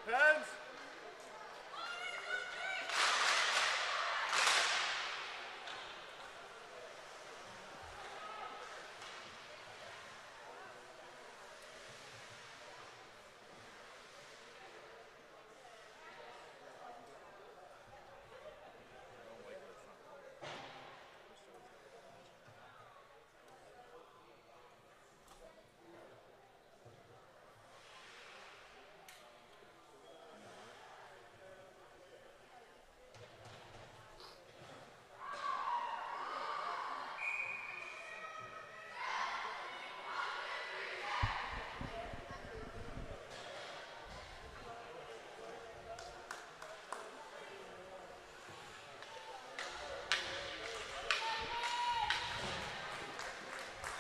Pens.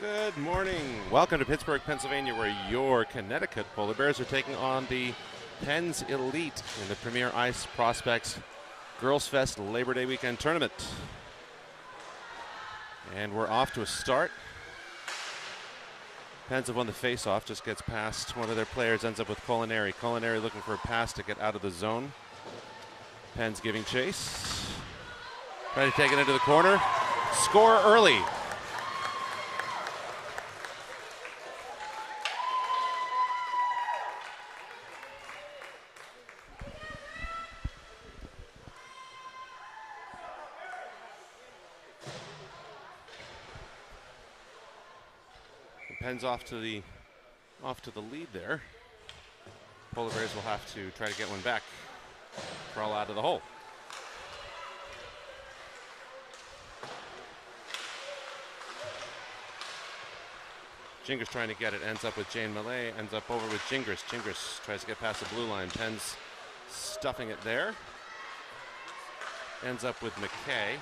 Good morning. Welcome to Pittsburgh, Pennsylvania, where your Connecticut Polar Bears are taking on the Pens Elite in the Premier Ice Prospects Girls Fest Labor Day weekend tournament. And we're off to a start. Pens have won the face-off, just gets past one of their players, ends up with Culinary. Culinary looking for a pass to get out of the zone. Pens giving chase. Trying to take it into the corner. Score early. Pens off to the lead there. Polar Bears will have to try to get one back. Crawl out of the hole. Gingras trying to get it, ends up with Jane Millay, ends up over with Gingras. Gingras tries to get past the blue line. Pens stuffing it there. Ends up with McKay.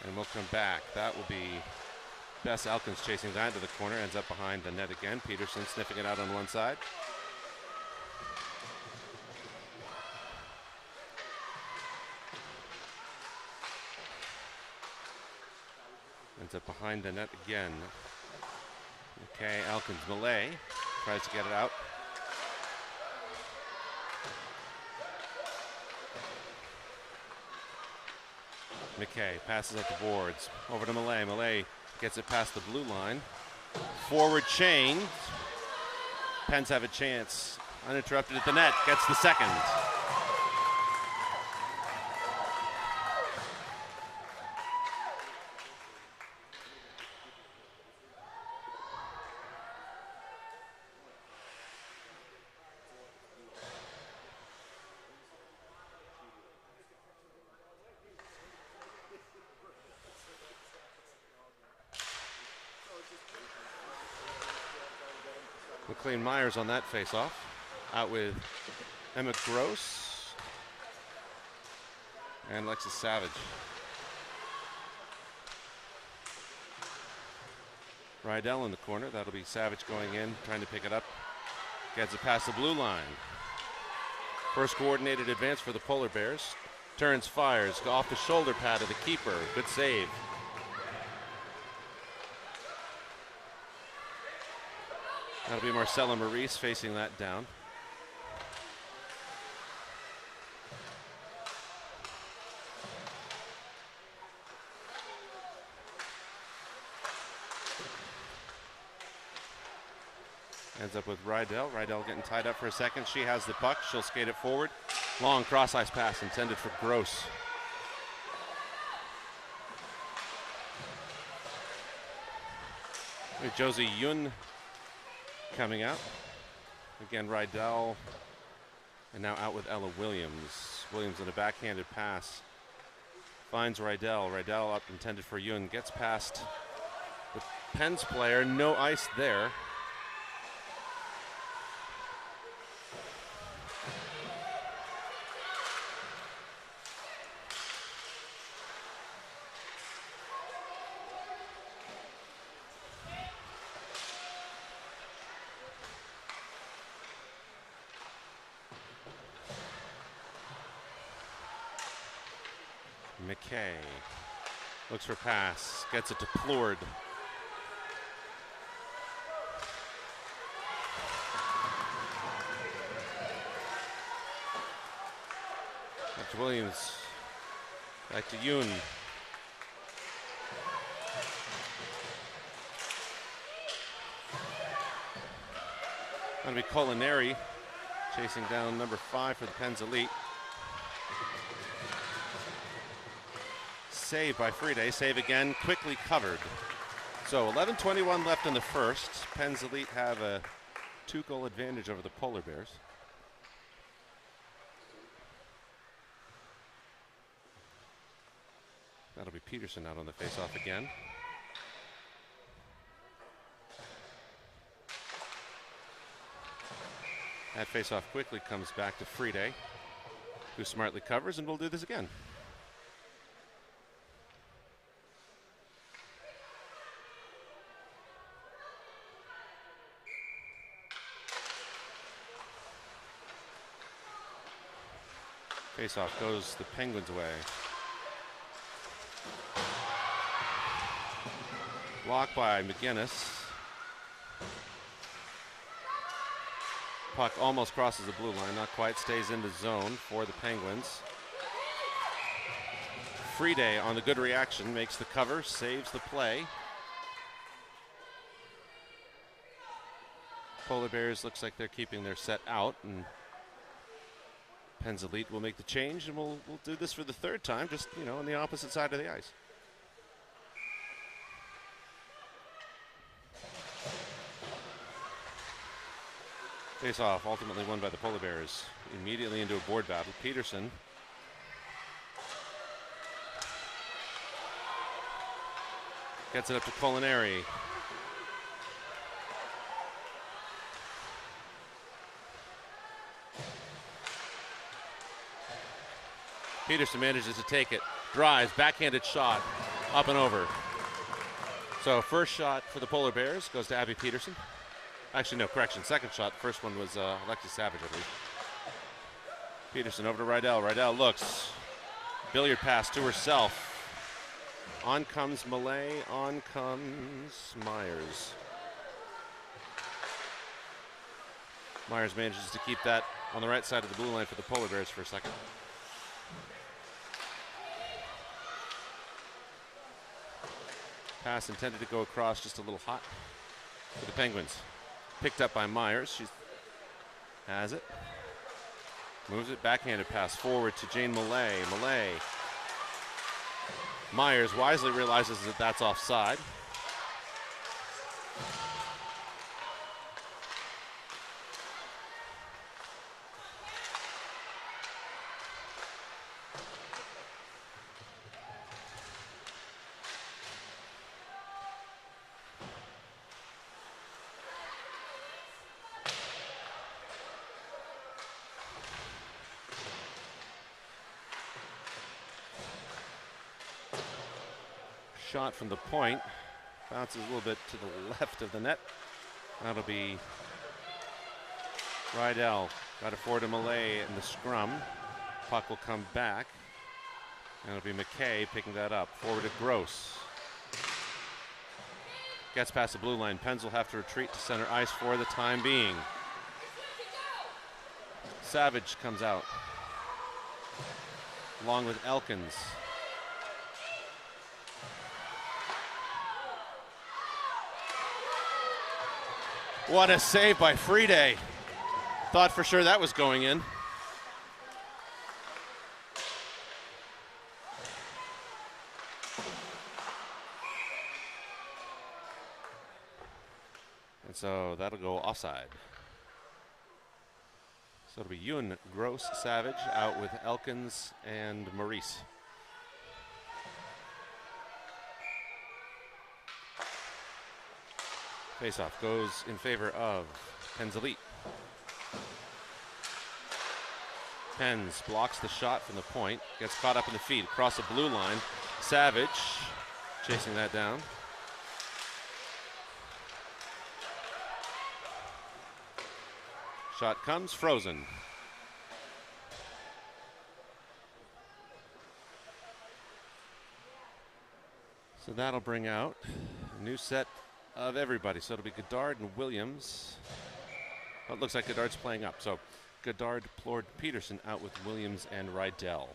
And we'll come back. That will be Bess Elkins chasing that to the corner. Ends up behind the net again. Peterson sniffing it out on one side. Ends up behind the net again. Okay, Elkins. Millay tries to get it out. McKay passes up the boards. Over to Millay. Millay gets it past the blue line. Forward chain. Pens have a chance. Uninterrupted at the net. Gets the second. McLean Myers on that face-off. Out with Emma Gross and Alexis Savage. Rydell in the corner. That'll be Savage going in, trying to pick it up. Gets it past the blue line. First coordinated advance for the Polar Bears. Turns, fires, off the shoulder pad of the keeper. Good save. That'll be Marcella Maurice facing that down. Ends up with Rydell. Rydell getting tied up for a second. She has the puck. She'll skate it forward. Long cross-ice pass intended for Gross. Josie Yun coming out. Again, Rydell. And now out with Ella Williams. Williams in a backhanded pass. Finds Rydell. Rydell up intended for Yun. Gets past the Pens player. No ice there. McKay looks for pass, gets it to Plord. Back to Williams. Back to Yoon. Going to be Culinary chasing down number 5 for the Penn's Elite. Save by Friede. Save again. Quickly covered. So 11:21 left in the first. Penn's Elite have a 2-goal advantage over the Polar Bears. That'll be Peterson out on the faceoff again. That faceoff quickly comes back to Friede, who smartly covers, and will do this again. Faceoff goes the Penguins' way. Blocked by McGinnis. Puck almost crosses the blue line, not quite, stays in the zone for the Penguins. Friede on the good reaction makes the cover, saves the play. Polar Bears looks like they're keeping their set out, and Penn's Elite will make the change, and we'll do this for the third time, just, you know, on the opposite side of the ice. Face-off ultimately won by the Polar Bears. Immediately into a board battle. Peterson. Gets it up to Culinary. Peterson manages to take it. Drives, backhanded shot, up and over. So first shot for the Polar Bears goes to Abby Peterson. Actually, no, correction. Second shot. First one was Alexis Savage, I believe. Peterson over to Rydell. Rydell looks. Billiard pass to herself. On comes Malay. On comes Myers. Myers manages to keep that on the right side of the blue line for the Polar Bears for a second. Pass intended to go across, just a little hot for the Penguins. Picked up by Myers. She has it. Moves it. Backhanded pass forward to Jane Malay. Malay. Myers wisely realizes that that's offside. Shot from the point, bounces a little bit to the left of the net. That'll be Rydell. Got it forward to Malay in the scrum. Puck will come back. And it'll be McKay picking that up. Forward to Gross. Gets past the blue line. Pens will have to retreat to center ice for the time being. Savage comes out, along with Elkins. What a save by Friede. Thought for sure that was going in. And so that'll go offside. So it'll be Ewan, Gross, Savage out with Elkins and Maurice. Faceoff goes in favor of Penn's Elite. Pens blocks the shot from the point, gets caught up in the feed, across the blue line. Savage chasing that down. Shot comes, frozen. So that'll bring out a new set of everybody. So it'll be Goddard and Williams. Well, it looks like Goddard's playing up. So Godard, Plord, Peterson out with Williams and Rydell.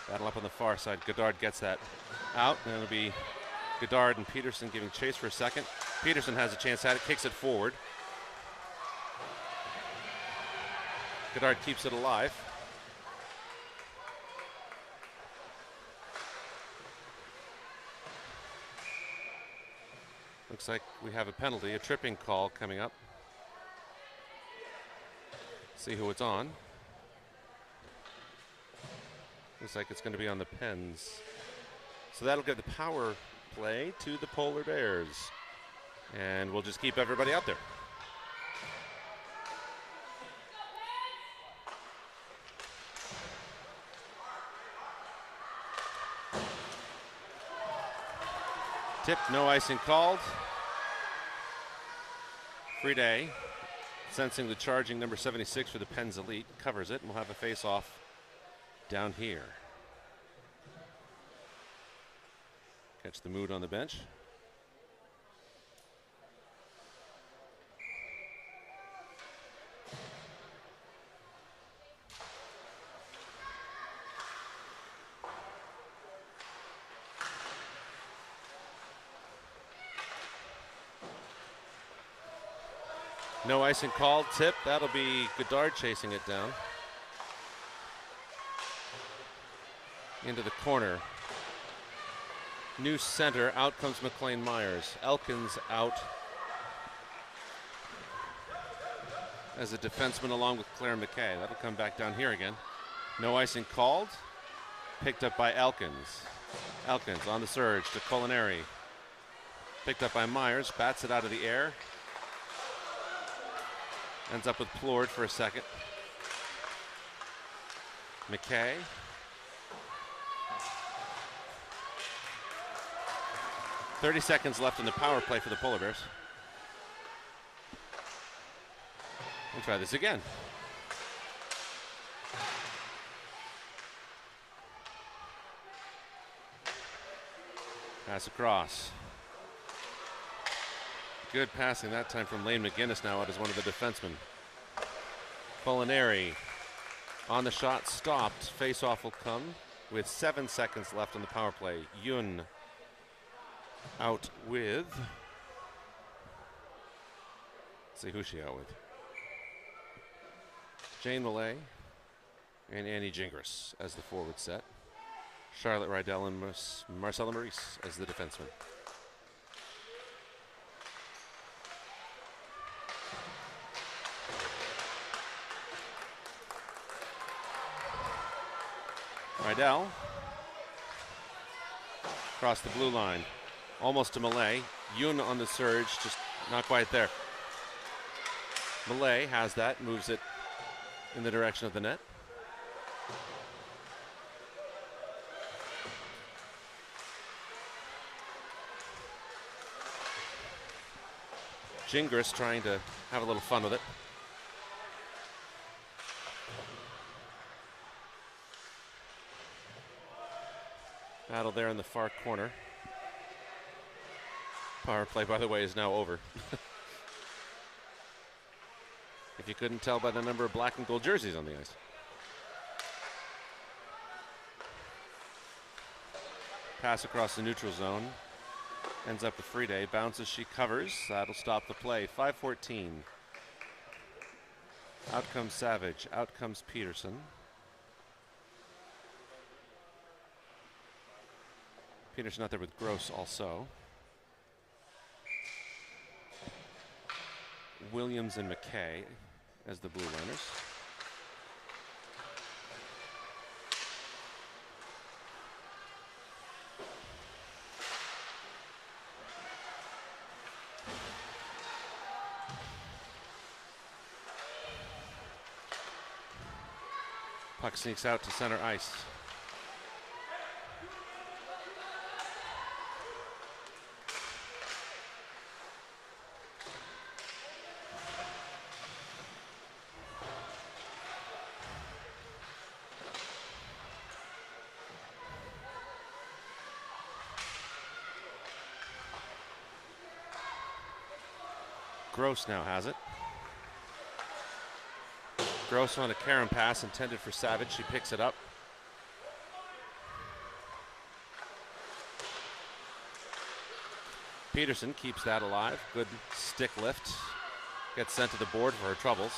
Battle up on the far side. Godard gets that out, and it'll be Godard and Peterson giving chase for a second. Peterson has a chance at it, kicks it forward. Godard keeps it alive. Looks like we have a penalty, a tripping call coming up. See who it's on. Looks like it's going to be on the Pens. So that'll give the power play to the Polar Bears. And we'll just keep everybody out there. Tip, no icing called. Free day, sensing the charging number 76 for the Pens Elite, covers it, and we'll have a face-off down here. Catch the mood on the bench. No icing called. Tip. That'll be Godard chasing it down. Into the corner. New center. Out comes McLean Myers. Elkins out as a defenseman along with Claire McKay. That'll come back down here again. No icing called. Picked up by Elkins. Elkins on the surge to Culinary. Picked up by Myers. Bats it out of the air. Ends up with Plord for a second. McKay. .30 seconds left in the power play for the Polar Bears. We'll try this again. Pass across. Good passing that time from Lane McGinnis, now out as one of the defensemen. Culinary on the shot, stopped. Face-off will come with 7 seconds left on the power play. Yun out with, let's see who she out with. Jane Millay and Annie Gingras as the forward set. Charlotte Rydell and Marcella Maurice as the defenseman. Rydell across the blue line, almost to Millay. Yun on the surge, just not quite there. Millay has that, moves it in the direction of the net. Gingras trying to have a little fun with it. Battle there in the far corner. Power play, by the way, is now over. If you couldn't tell by the number of black and gold jerseys on the ice. Pass across the neutral zone. Ends up with Friday. Bounces, she covers. That'll stop the play. 5:14. Out comes Savage. Out comes Peterson. Peterson out there with Gross also. Williams and McKay as the blue liners. Puck sneaks out to center ice. Gross now has it. Gross on a Karen pass intended for Savage. She picks it up. Peterson keeps that alive. Good stick lift. Gets sent to the board for her troubles.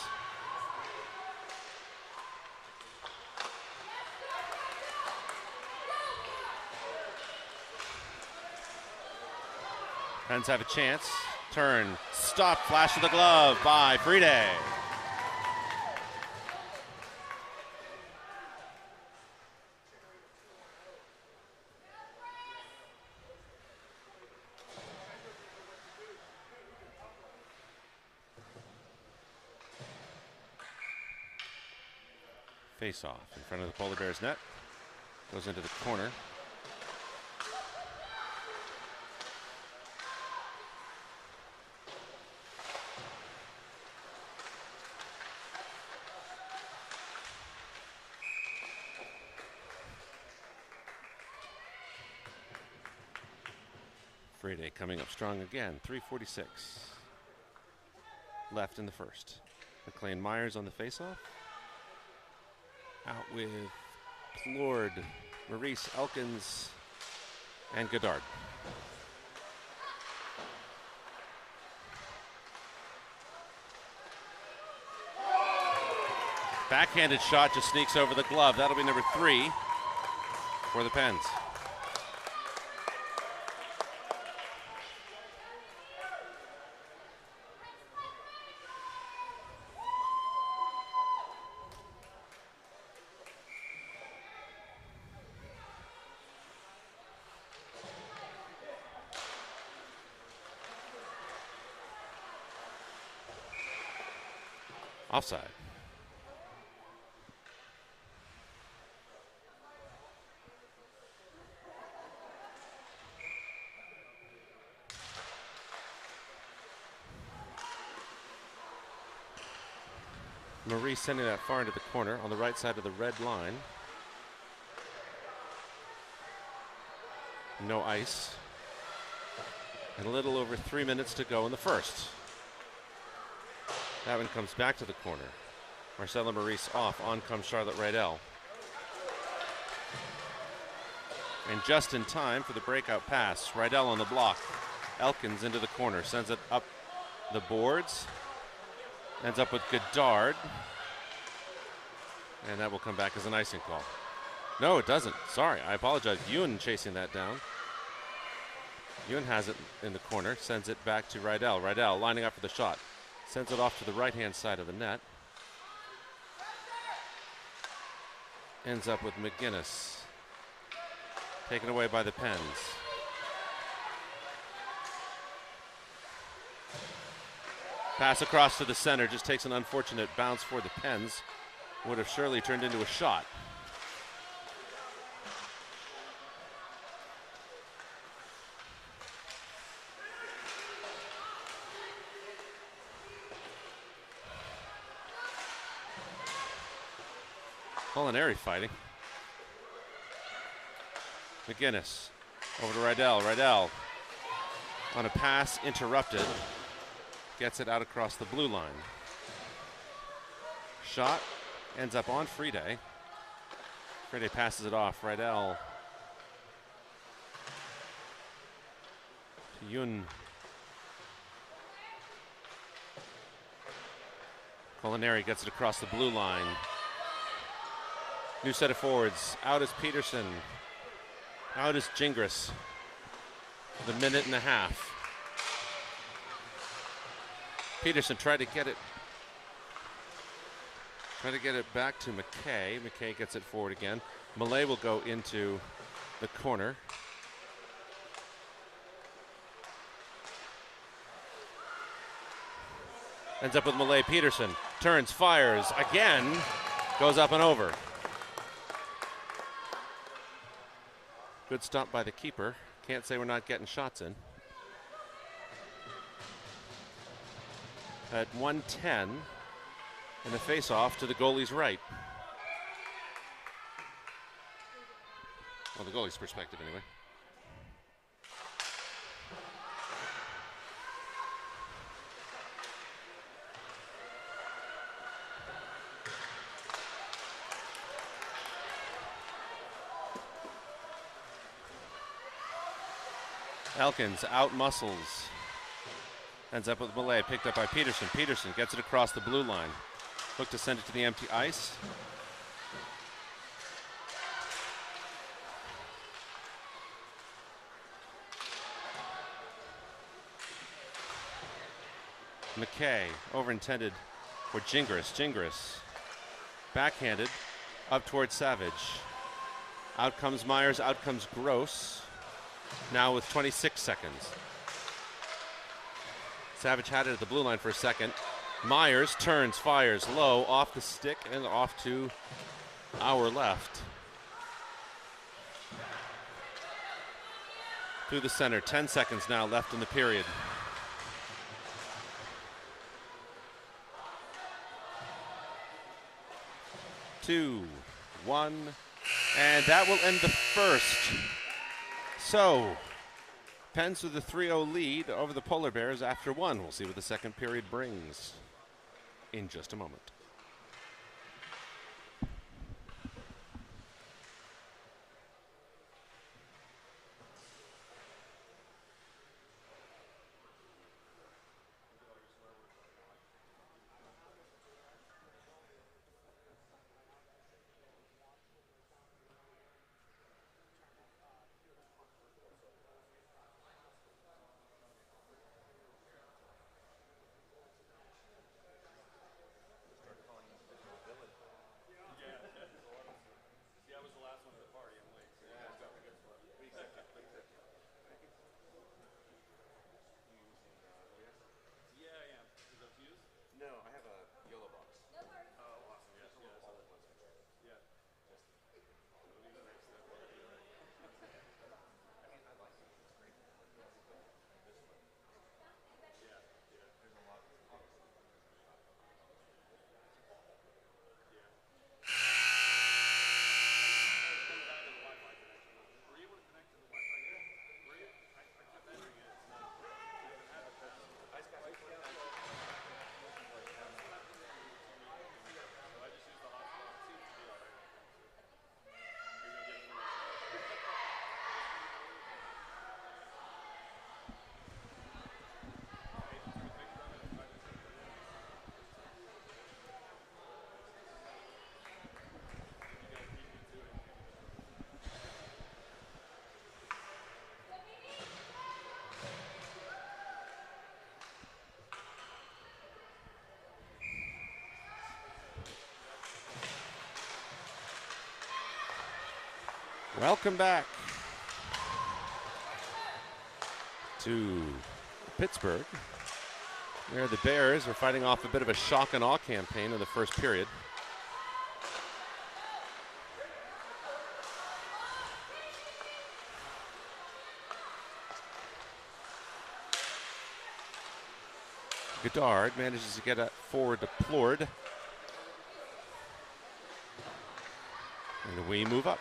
Pens have a chance. Turn, stop, flash of the glove by Fride. Face off in front of the Polar Bears net. Goes into the corner. Fride coming up strong again. 3:46 left in the first. McLean Myers on the faceoff. Out with Plord, Maurice Elkins, and Godard. Backhanded shot just sneaks over the glove. That'll be number 3 for the Pens. Offside. Marie sending that far into the corner on the right side of the red line. No ice. And a little over 3 minutes to go in the first. That one comes back to the corner. Marcella Maurice off. On comes Charlotte Rydell. And just in time for the breakout pass. Rydell on the block. Elkins into the corner. Sends it up the boards. Ends up with Godard. And that will come back as an icing call. No, it doesn't. Sorry, I apologize. Ewan chasing that down. Ewan has it in the corner. Sends it back to Rydell. Rydell lining up for the shot. Sends it off to the right-hand side of the net. Ends up with McGinnis. Taken away by the Pens. Pass across to the center. Just takes an unfortunate bounce for the Pens. Would have surely turned into a shot. Culinary fighting. McGinnis over to Rydell. Rydell on a pass interrupted. Gets it out across the blue line. Shot ends up on Fride. Fride passes it off. Rydell to Yun. Culinary gets it across the blue line. New set of forwards. Out is Peterson. Out is Gingras. The minute and a half. Peterson tried to get it back to McKay. McKay gets it forward again. Malay will go into the corner. Ends up with Malay. Peterson turns, fires again, goes up and over. Good stop by the keeper. Can't say we're not getting shots in. At 1:10, and the face-off to the goalie's right. Well, the goalie's perspective, anyway. Elkins out muscles. Ends up with Malay, picked up by Peterson. Peterson gets it across the blue line. Look to send it to the empty ice. McKay, overintended for Gingras. Gingras, backhanded, up towards Savage. Out comes Myers, out comes Gross. Now with 26 seconds. Savage had it at the blue line for a second. Myers turns, fires low, off the stick, and off to our left. Through the center, 10 seconds now left in the period. Two, one, and that will end the first. So, Pens with a 3-0 lead over the Polar Bears after one. We'll see what the second period brings in just a moment. Welcome back to Pittsburgh, where the Bears are fighting off a bit of a shock and awe campaign in the first period. Goddard manages to get it forward to Plord. And we move up.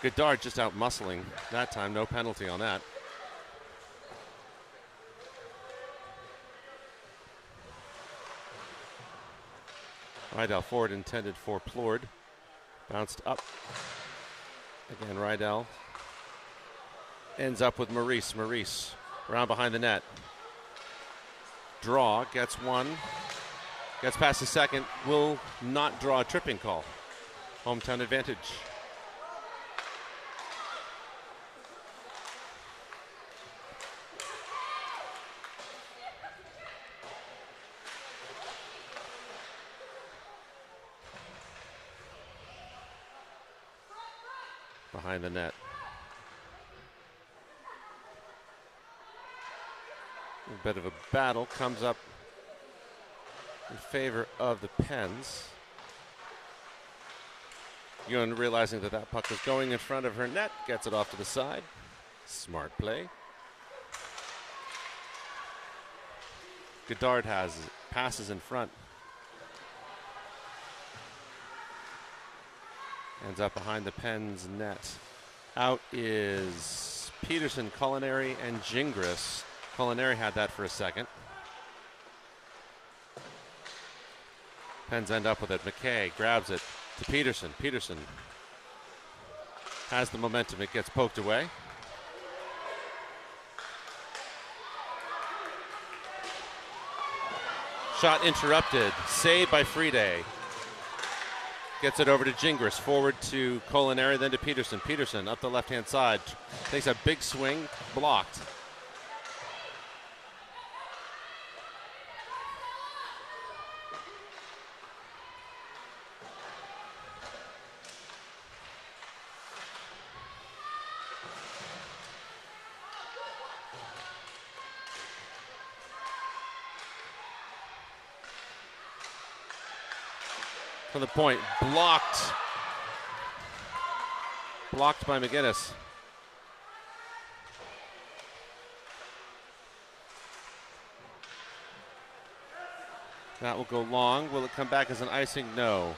Goddard just out muscling that time, no penalty on that. Rydell forward intended for Plord. Bounced up. Again, Rydell ends up with Maurice. Maurice around behind the net. Draw, gets one. Gets past the second, will not draw a tripping call. Hometown advantage. Behind the net. A bit of a battle comes up in favor of the Pens. Yun, realizing that that puck was going in front of her net, gets it off to the side. Smart play. Goddard has passes in front. Ends up behind the Pens net. Out is Peterson, Culinary, and Gingras. Culinary had that for a second. Pens end up with it. McKay grabs it to Peterson. Peterson has the momentum. It gets poked away. Shot interrupted. Saved by Friede. Gets it over to Gingras. Forward to Colinari, then to Peterson. Peterson up the left-hand side. Takes a big swing. Blocked. For the point, blocked. Blocked by McGinnis. That will go long. Will it come back as an icing? No.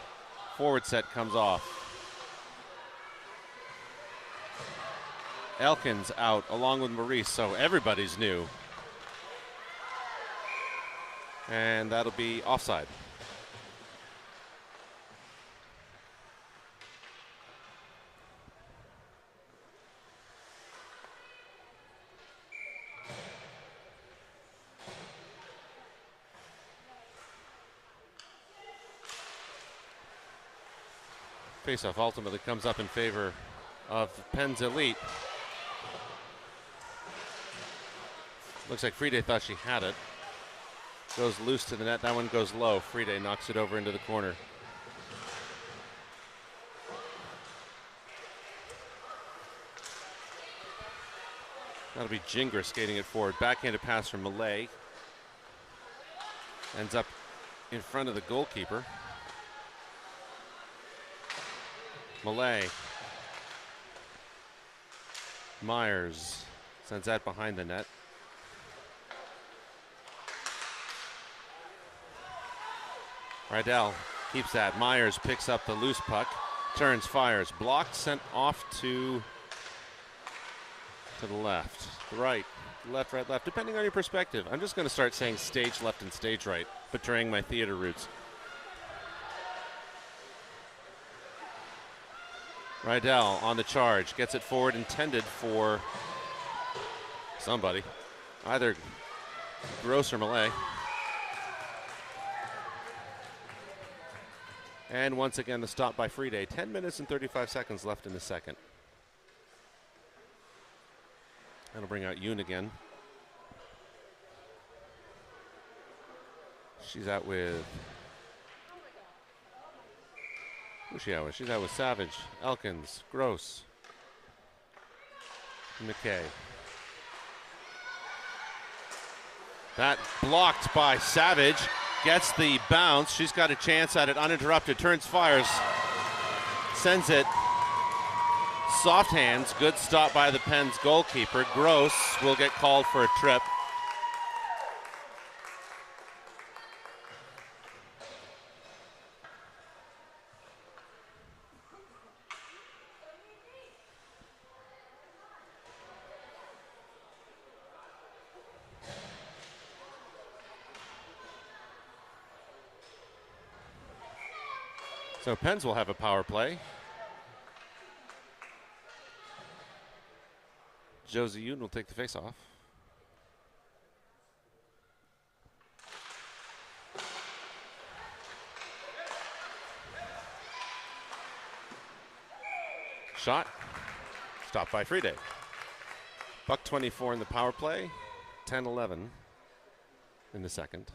Forward set comes off. Elkins out along with Maurice, so everybody's new. And that'll be offside. Faceoff ultimately comes up in favor of Penn's Elite. Looks like Friede thought she had it. Goes loose to the net. That one goes low. Friede knocks it over into the corner. That'll be Gingras skating it forward. Backhanded pass from Malay. Ends up in front of the goalkeeper. Malay. Myers sends that behind the net. Rydell keeps that. Myers picks up the loose puck. Turns, fires. Blocked, sent off to the left. The right. Left, right, left. Depending on your perspective. I'm just going to start saying stage left and stage right, betraying my theater roots. Rydell on the charge, gets it forward, intended for somebody, either Gross or Malay. And once again, the stop by Friede. 10 minutes and 35 seconds left in the second. That'll bring out Yoon again. She's out with... Who's she out with? She's out with Savage, Elkins, Gross, McKay. That blocked by Savage. Gets the bounce. She's got a chance at it uninterrupted. Turns, fires. Sends it. Soft hands. Good stop by the Pens goalkeeper. Gross will get called for a trip. So Pens will have a power play. Josie Yoon will take the face-off. Shot. Stopped by Friede. Buck 24 in the power play. 10-11 in the second.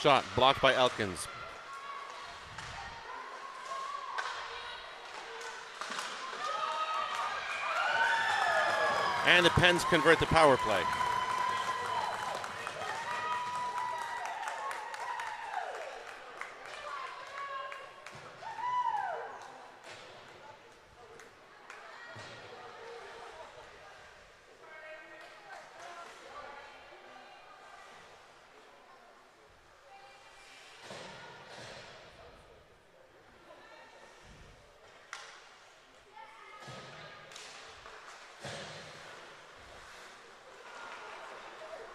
Shot blocked by Elkins. And the Pens convert the power play.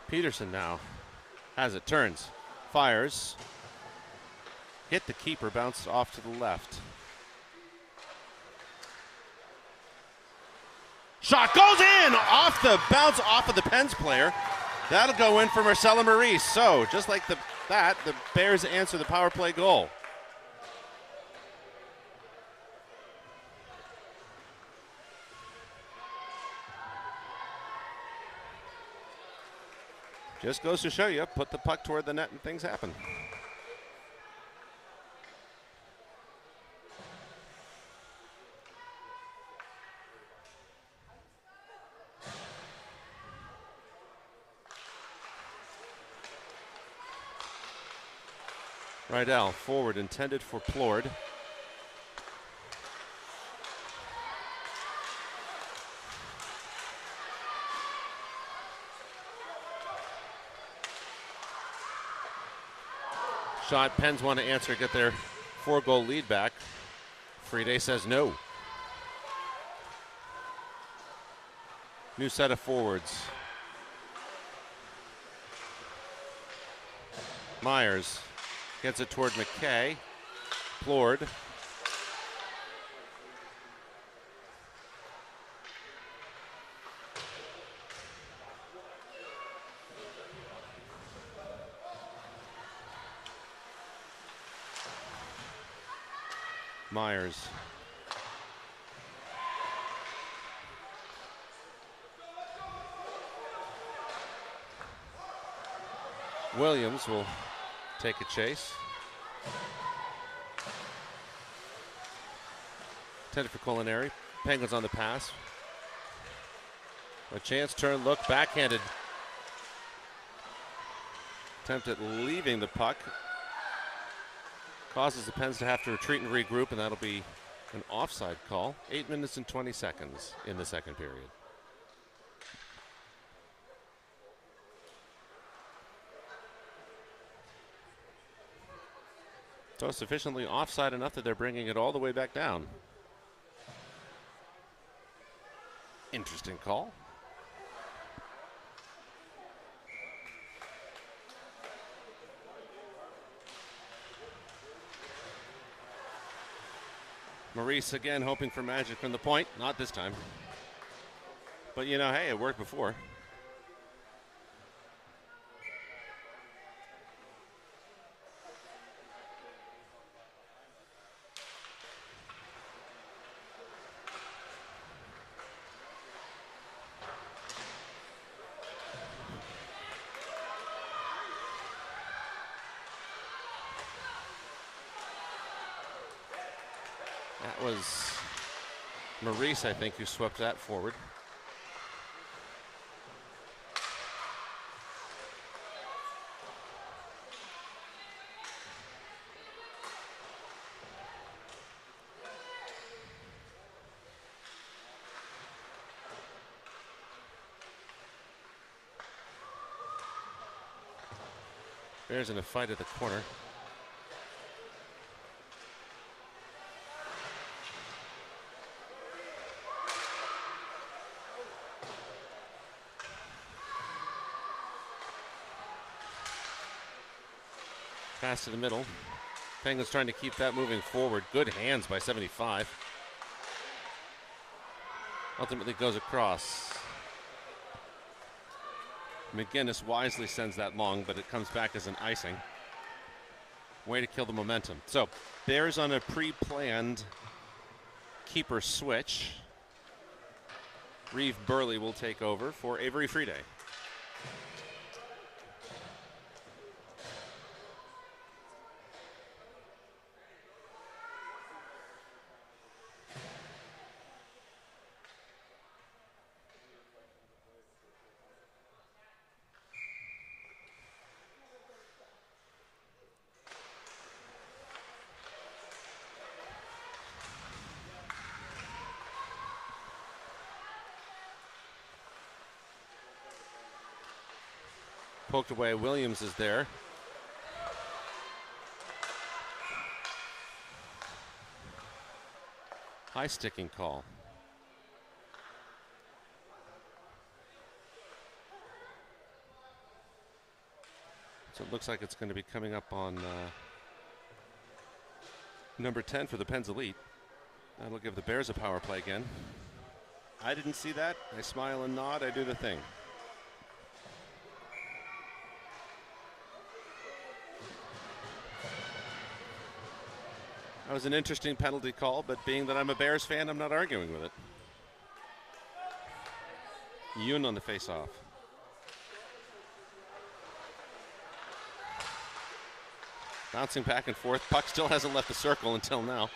Peterson now has it, turns, fires, hit the keeper, bounced off to the left. Shot goes in off the bounce off of the Pens player. That'll go in for Marcella Maurice. So just like that, the Bears answer the power play goal. Just goes to show you, put the puck toward the net and things happen. Rydell forward, intended for Plord. Shot, Pens want to answer, get their 4-goal lead back. Friede says no. New set of forwards. Myers gets it toward McKay. Plord. Myers. Williams will take a chase. Intended for Culinary. Penguins on the pass. A chance, turn, look, backhanded. Attempt at leaving the puck. Causes the Pens to have to retreat and regroup, and that'll be an offside call. 8 minutes and 20 seconds in the second period. So sufficiently offside enough that they're bringing it all the way back down. Interesting call. Maurice again hoping for magic from the point. Not this time. But you know, hey, it worked before. That was Maurice, I think, who swept that forward. Bears in a fight at the corner. Pass to the middle. Penguins trying to keep that moving forward. Good hands by 75. Ultimately goes across. McGinnis wisely sends that long, but it comes back as an icing. Way to kill the momentum. So, Bears on a pre-planned keeper switch. Reeve Burley will take over for Avery Friede. Poked away, Williams is there. High sticking call. So it looks like it's going to be coming up on number 10 for the Pens Elite. That'll give the Bears a power play again. I didn't see that. I smile and nod. I do the thing. That was an interesting penalty call, but being that I'm a Bears fan, I'm not arguing with it. Yoon on the face-off. Bouncing back and forth. Puck still hasn't left the circle until now.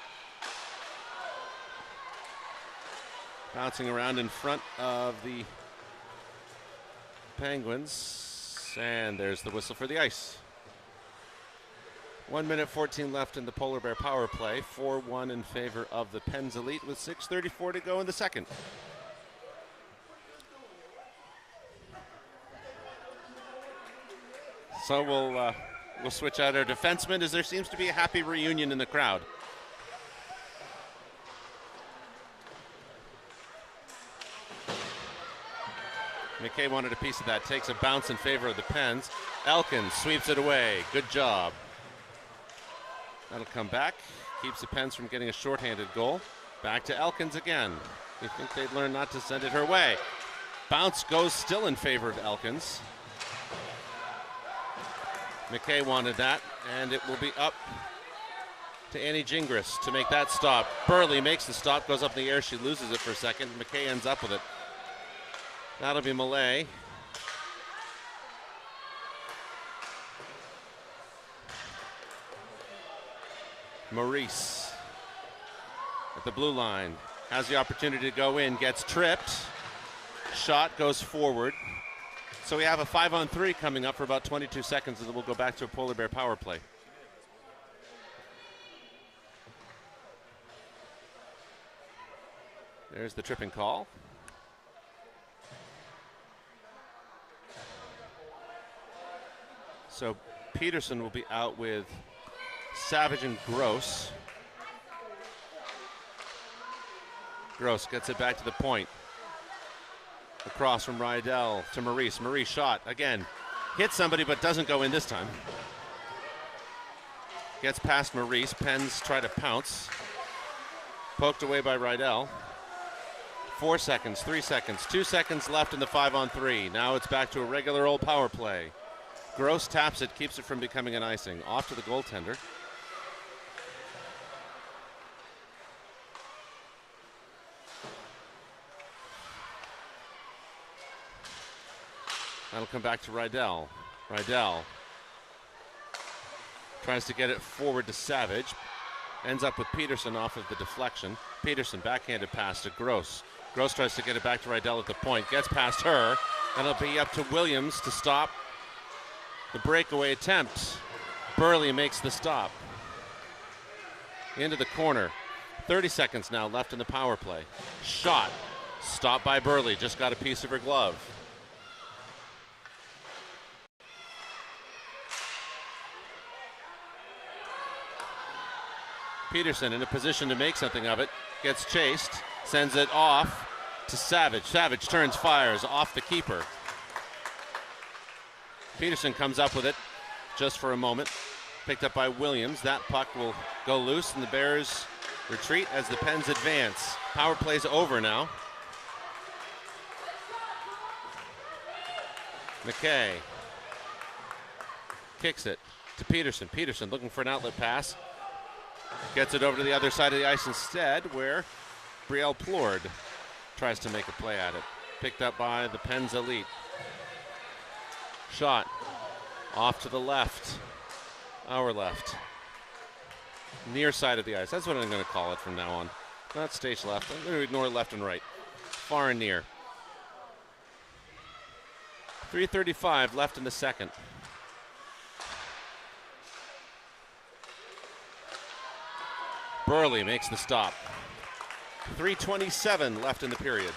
Bouncing around in front of the Penguins. And there's the whistle for the ice. 1 minute 14 left in the Polar Bear power play. 4-1 in favor of the Pens Elite with 6:34 to go in the second. So we'll switch out our defensemen as there seems to be a happy reunion in the crowd. McKay wanted a piece of that. Takes a bounce in favor of the Pens. Elkins sweeps it away. Good job. That'll come back. Keeps the Pens from getting a shorthanded goal. Back to Elkins again. You think they'd learn not to send it her way. Bounce goes still in favor of Elkins. McKay wanted that, and it will be up to Annie Gingras to make that stop. Burley makes the stop, goes up in the air. She loses it for a second. McKay ends up with it. That'll be Malay. Maurice at the blue line. Has the opportunity to go in, gets tripped. Shot goes forward. So we have a 5-on-3 coming up for about 22 seconds, and then we'll go back to a Polar Bear power play. There's the tripping call. So Peterson will be out with Savage and Gross. Gross gets it back to the point. Across from Rydell to Maurice. Maurice shot again. Hits somebody but doesn't go in this time. Gets past Maurice. Pens try to pounce. Poked away by Rydell. 4 seconds, 3 seconds, 2 seconds left in the 5-on-3. Now it's back to a regular old power play. Gross taps it, keeps it from becoming an icing. Off to the goaltender. That'll come back to Rydell. Rydell tries to get it forward to Savage. Ends up with Peterson off of the deflection. Peterson backhanded pass to Gross. Gross tries to get it back to Rydell at the point. Gets past her. And it'll be up to Williams to stop the breakaway attempt. Burley makes the stop. Into the corner. 30 seconds now left in the power play. Shot. Stopped by Burley. Just got a piece of her glove. Peterson in a position to make something of it. Gets chased. Sends it off to Savage. Savage turns, fires off the keeper. Peterson comes up with it just for a moment. Picked up by Williams. That puck will go loose and the Bears retreat as the Pens advance. Power play's over now. McKay kicks it to Peterson. Peterson looking for an outlet pass. Gets it over to the other side of the ice instead, where Brielle Plourde tries to make a play at it. Picked up by the Pens Elite. Shot off to the left. Our left. Near side of the ice. That's what I'm going to call it from now on. Not stage left. I'm going to ignore left and right. Far and near. 3:35 left in the second. Burley makes the stop. 3:27 left in the period.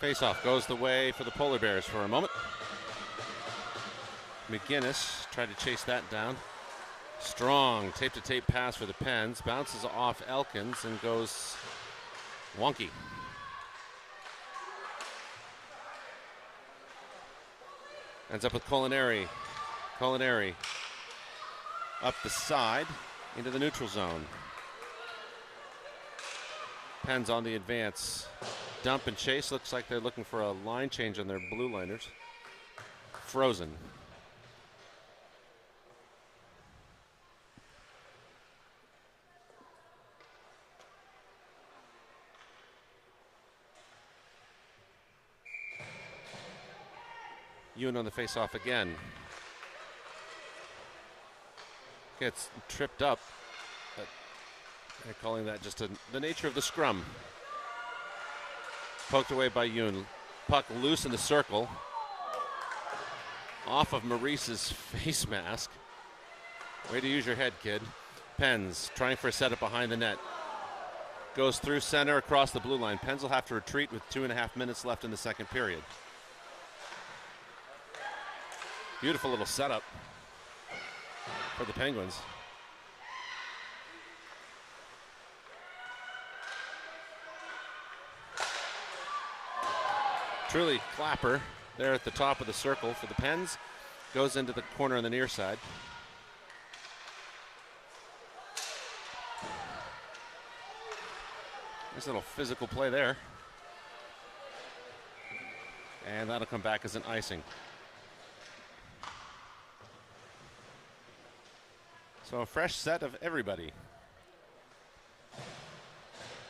Faceoff goes the way for the Polar Bears for a moment. McGinnis tried to chase that down. Strong tape-to-tape pass for the Pens. Bounces off Elkins and goes wonky. Ends up with Culinary. Culinary up the side into the neutral zone. Pens on the advance. Dump and chase. Looks like they're looking for a line change on their blue liners. Frozen. Yoon on the face-off again. Gets tripped up. But they're calling that just the nature of the scrum. Poked away by Yoon. Puck loose in the circle. Off of Maurice's face mask. Way to use your head, kid. Pens trying for a setup behind the net. Goes through center across the blue line. Pens will have to retreat with 2.5 minutes left in the second period. Beautiful little setup for the Penguins. Truly Clapper there at the top of the circle for the Pens. Goes into the corner on the near side. Nice little physical play there. And that'll come back as an icing. So a fresh set of everybody.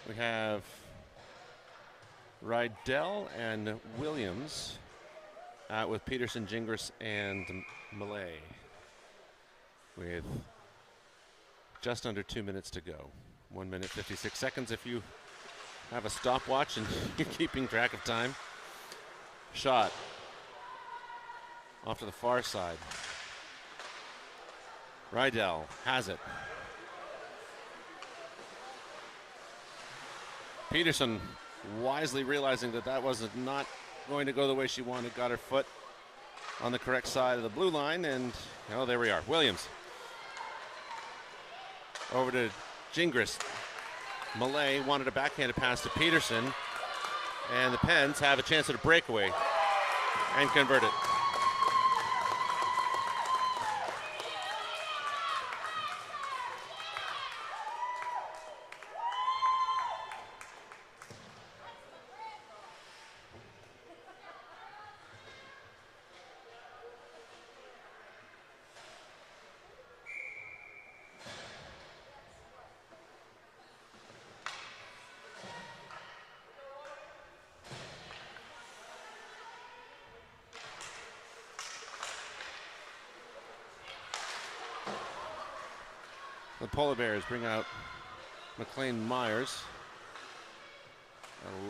We have Rydell and Williams with Peterson, Gingras, and Malay. With just under 2 minutes to go. 1 minute, 56 seconds if you have a stopwatch and you're keeping track of time. Shot off to the far side. Rydell has it. Peterson wisely realizing that that was not going to go the way she wanted, got her foot on the correct side of the blue line, and oh, there we are. Williams over to Gingras. Malay wanted a backhanded pass to Peterson, and the Pens have a chance at a breakaway and convert it. The Polar Bears bring out McLean Myers,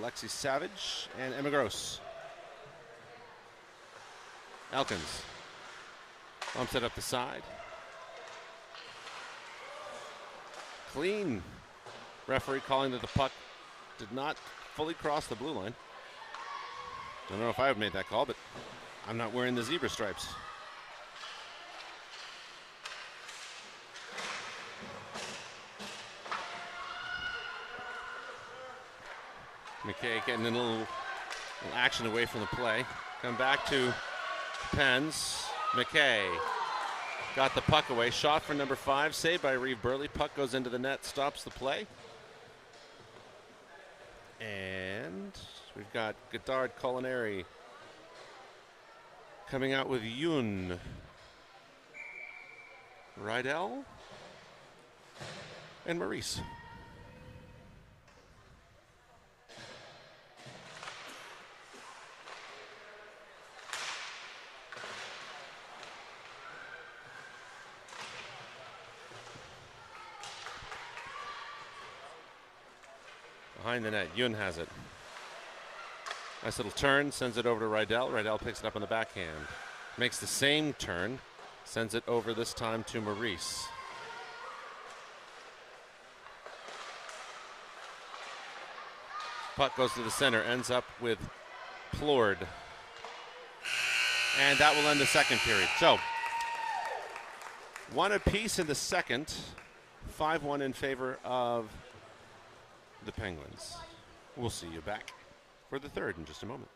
Alexi Savage, and Emma Gross. Elkins bumps it up the side. Clean. Referee calling that the puck did not fully cross the blue line. Don't know if I would have made that call, but I'm not wearing the zebra stripes. McKay getting a little action away from the play. Come back to Pens. McKay got the puck away. Shot for number 5. Saved by Reeve Burley. Puck goes into the net. Stops the play. And we've got Godard Culinary coming out with Yoon. Rydell and Maurice. Behind the net, Yoon has it. Nice little turn, sends it over to Rydell. Rydell picks it up on the backhand. Makes the same turn, sends it over this time to Maurice. Puck goes to the center, ends up with Plord. And that will end the second period. So, One apiece in the second. 5-1 in favor of the Penguins. We'll see you back for the third in just a moment.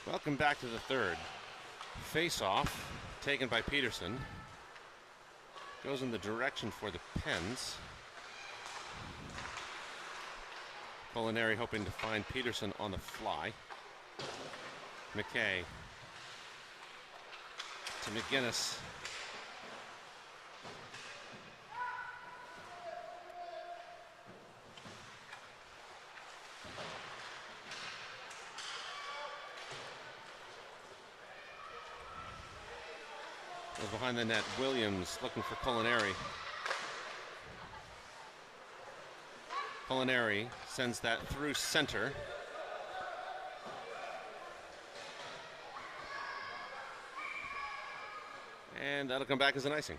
Welcome back to the third. Face-off taken by Peterson. Goes in the direction for the Pens. Molinari hoping to find Peterson on the fly. McKay to McGinnis. Behind the net, Williams looking for Molinari. Molinari sends that through center. And that'll come back as an icing.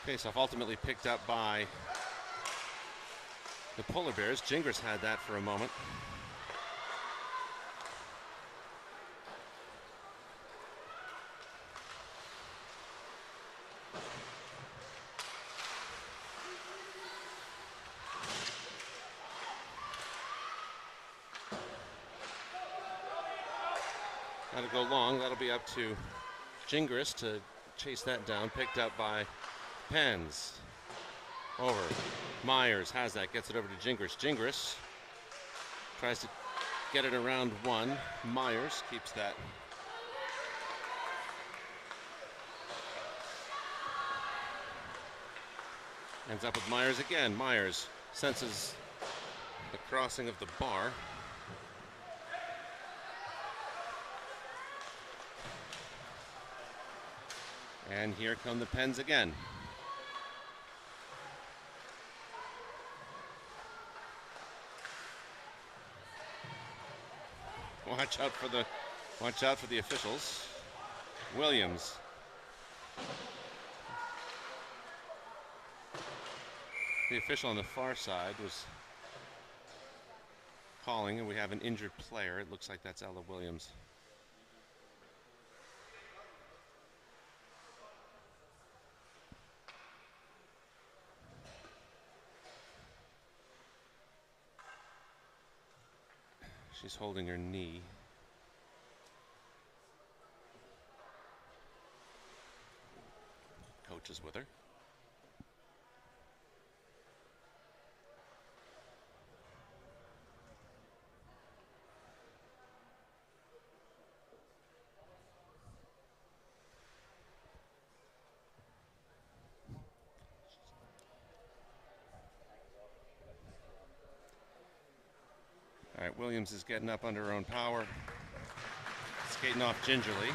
Faceoff ultimately picked up by the Polar Bears. Gingras had that for a moment. That'll go long. That'll be up to Gingras to chase that down. Picked up by Pens. Over. Myers has that. Gets it over to Gingras. Gingras tries to get it around one. Myers keeps that. Ends up with Myers again. Myers senses the crossing of the bar. And here come the Pens again. Watch out for the officials. Williams. The official on the far side was calling, and we have an injured player. It looks like that's Ella Williams. She's holding her knee. Coach is with her. All right, Williams is getting up under her own power, skating off gingerly.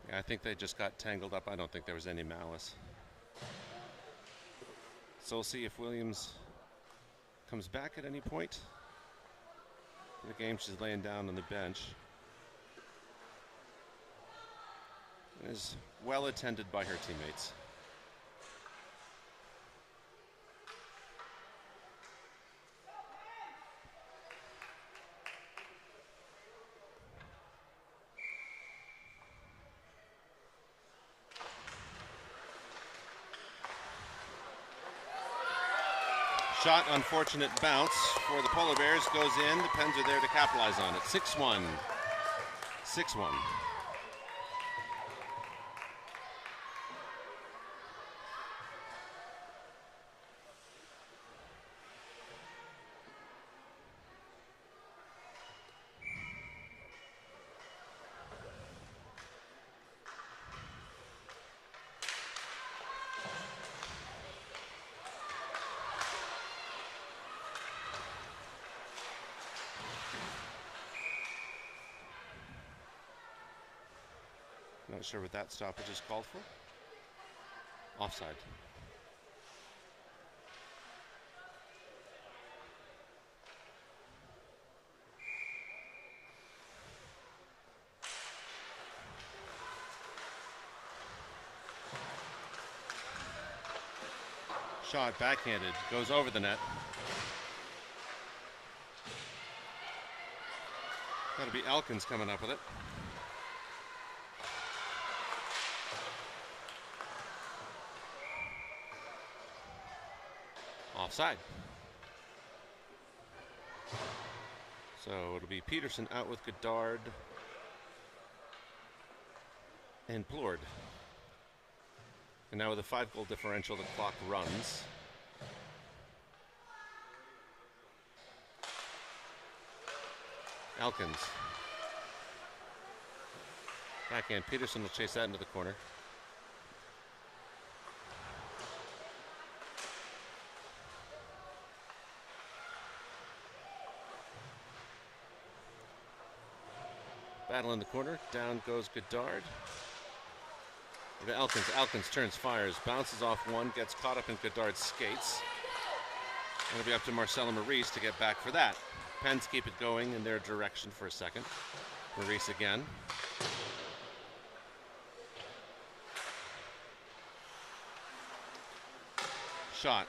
Yeah, I think they just got tangled up. I don't think there was any malice. So we'll see if Williams comes back at any point. In the game, she's laying down on the bench. And is well attended by her teammates. Shot, unfortunate bounce for the Polar Bears, goes in. The Pens are there to capitalize on it. 6-1. 6-1. Not sure what that stoppage is called for. Offside. Shot backhanded, goes over the net. That'll be Elkins coming up with it. Offside. So it'll be Peterson out with Goddard and Plourde. And now with a 5-goal differential, the clock runs. Elkins. Backhand. Peterson will chase that into the corner. Battle in the corner. Down goes Goddard. Elkins. Elkins turns, fires, bounces off one, gets caught up in Goddard's skates. It'll be up to Marcella Maurice to get back for that. Pens keep it going in their direction for a second. Maurice again. Shot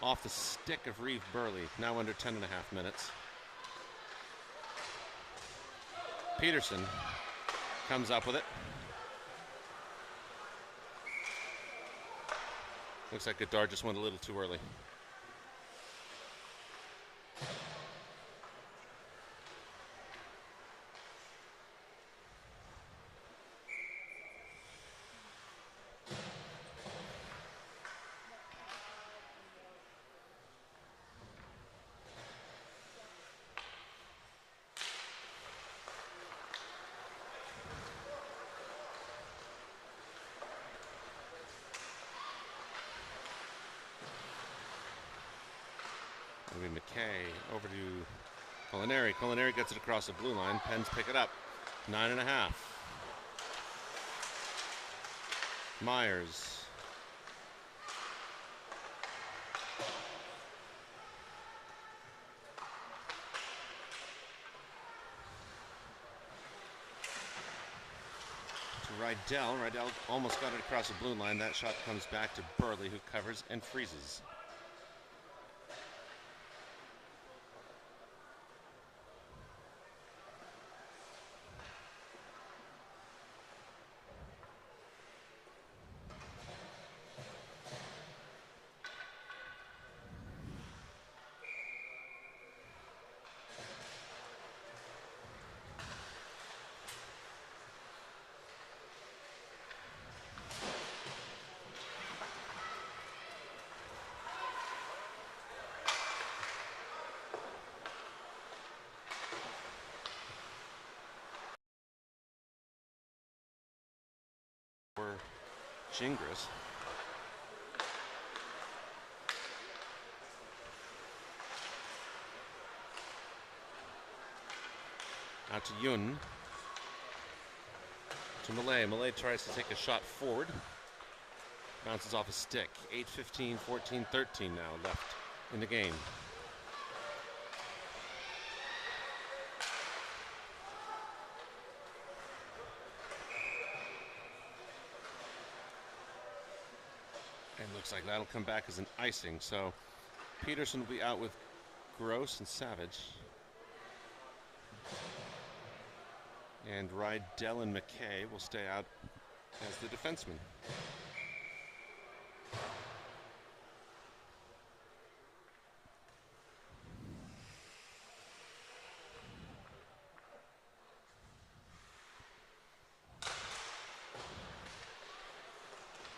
off the stick of Reeve Burley, now under 10.5 minutes. Peterson comes up with it. Looks like Goddard just went a little too early. McKay over to Culinary. Culinary gets it across the blue line. Pens pick it up. 9.5. Myers. To Rydell. Rydell almost got it across the blue line. That shot comes back to Burley, who covers and freezes. Gingras. Out to Yun. To Malay. Malay tries to take a shot forward. Bounces off a stick. 8-15, 14-13 now left in the game. And looks like that'll come back as an icing. So Peterson will be out with Gross and Savage. And Rydell and McKay will stay out as the defenseman.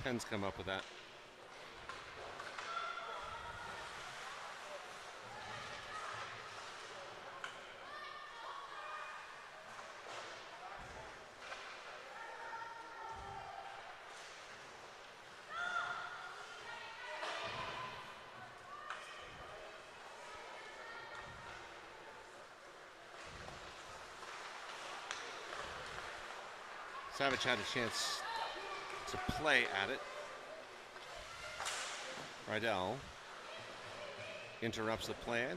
Penn's come up with that. Savage had a chance to play at it. Rydell interrupts the plan.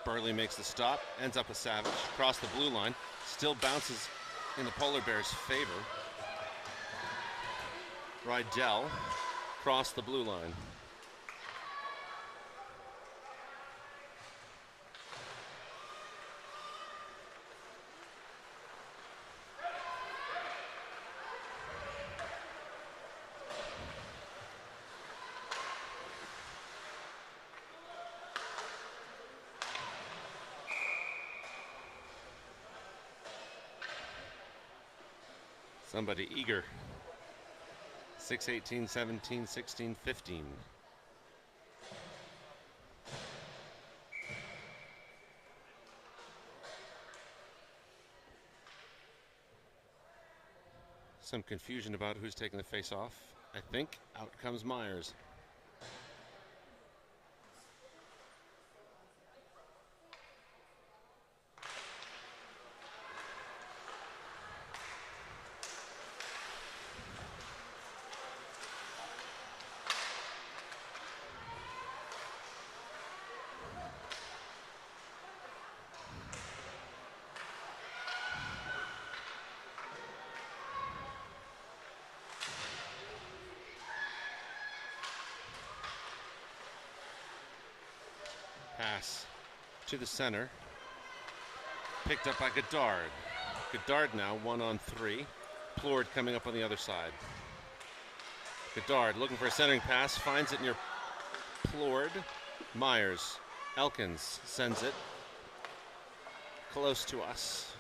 Burley makes the stop, ends up with Savage, across the blue line, still bounces in the Polar Bears' favor. Rydell across the blue line. Somebody eager. 6-18, 17, 16, 15. Some confusion about who's taking the face off. I think out comes Myers. Pass to the center. Picked up by Goddard. Goddard now 1-on-3. Plord coming up on the other side. Goddard looking for a centering pass. Finds it near Plord. Myers. Elkins sends it close to us.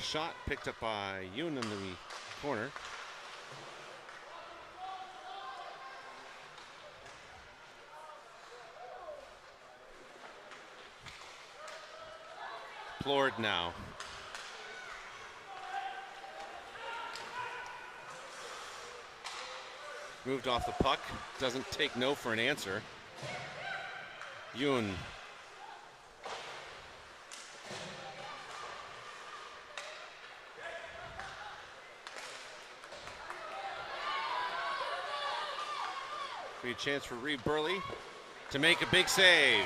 Shot picked up by Yoon in the corner. Plord now. Moved off the puck. Doesn't take no for an answer. Yoon. Be a chance for Reed Burley to make a big save.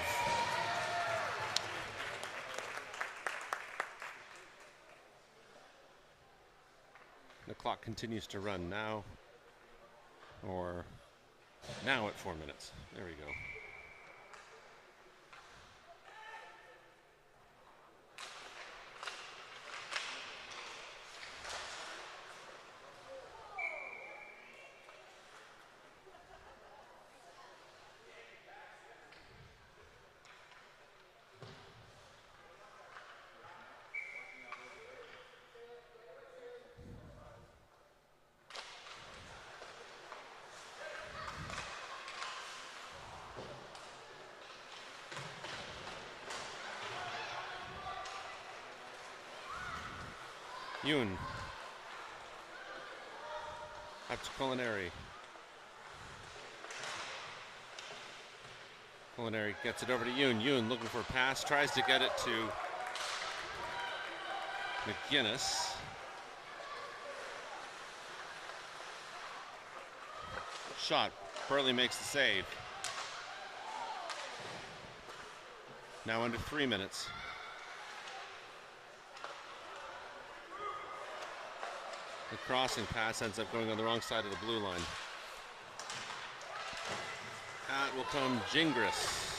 The clock continues to run now, or now at 4 minutes. There we go. Yoon. Up to Culinary. Culinary gets it over to Yoon. Yoon looking for a pass, tries to get it to McGinnis. Shot. Burley makes the save. Now under 3 minutes. The crossing pass ends up going on the wrong side of the blue line. Out will come Gingras.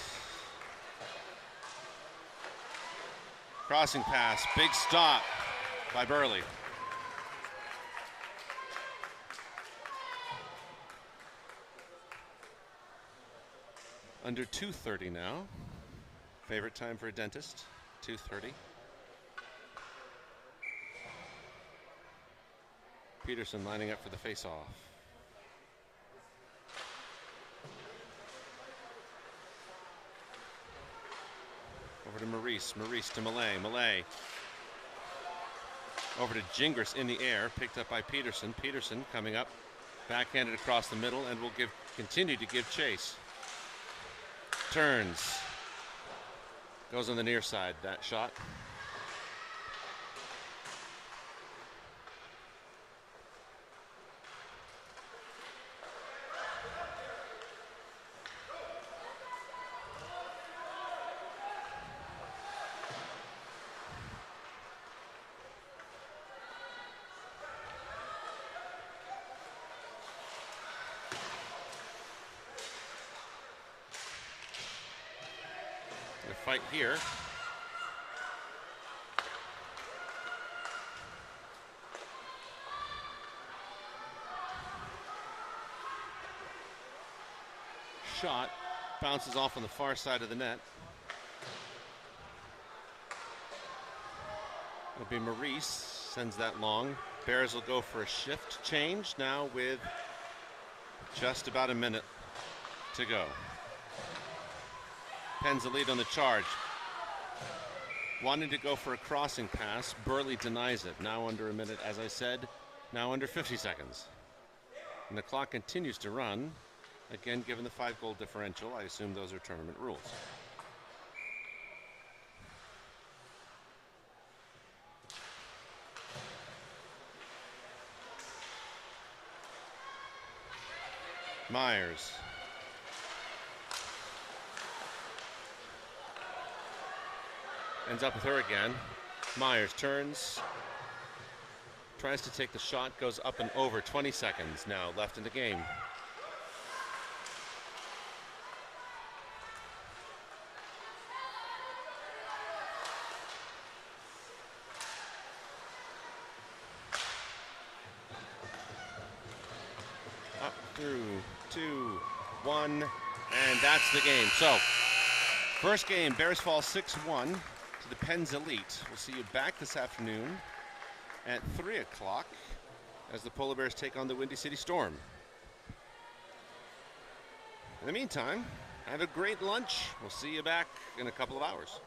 Crossing pass, big stop by Burley. Under 2:30 now. Favorite time for a dentist, 2:30. Peterson lining up for the face-off. Over to Maurice. Maurice to Malay. Malay. Over to Gingras in the air. Picked up by Peterson. Peterson coming up. Backhanded across the middle and will continue to give chase. Turns. Goes on the near side, that shot. Fight here. Shot bounces off on the far side of the net. It'll be Maurice, sends that long. Bears will go for a shift change now with just about a minute to go. Pens the lead on the charge. Wanting to go for a crossing pass, Burley denies it. Now under a minute, as I said, now under 50 seconds. And the clock continues to run. Again, given the 5-goal differential, I assume those are tournament rules. Myers. Ends up with her again. Myers turns. Tries to take the shot, goes up and over. 20 seconds now left in the game. Up through 2, 1, and that's the game. So, first game, Bears fall 6-1. To the Pens Elite. We'll see you back this afternoon at 3 o'clock as the Polar Bears take on the Windy City Storm. In the meantime, have a great lunch. We'll see you back in a couple of hours.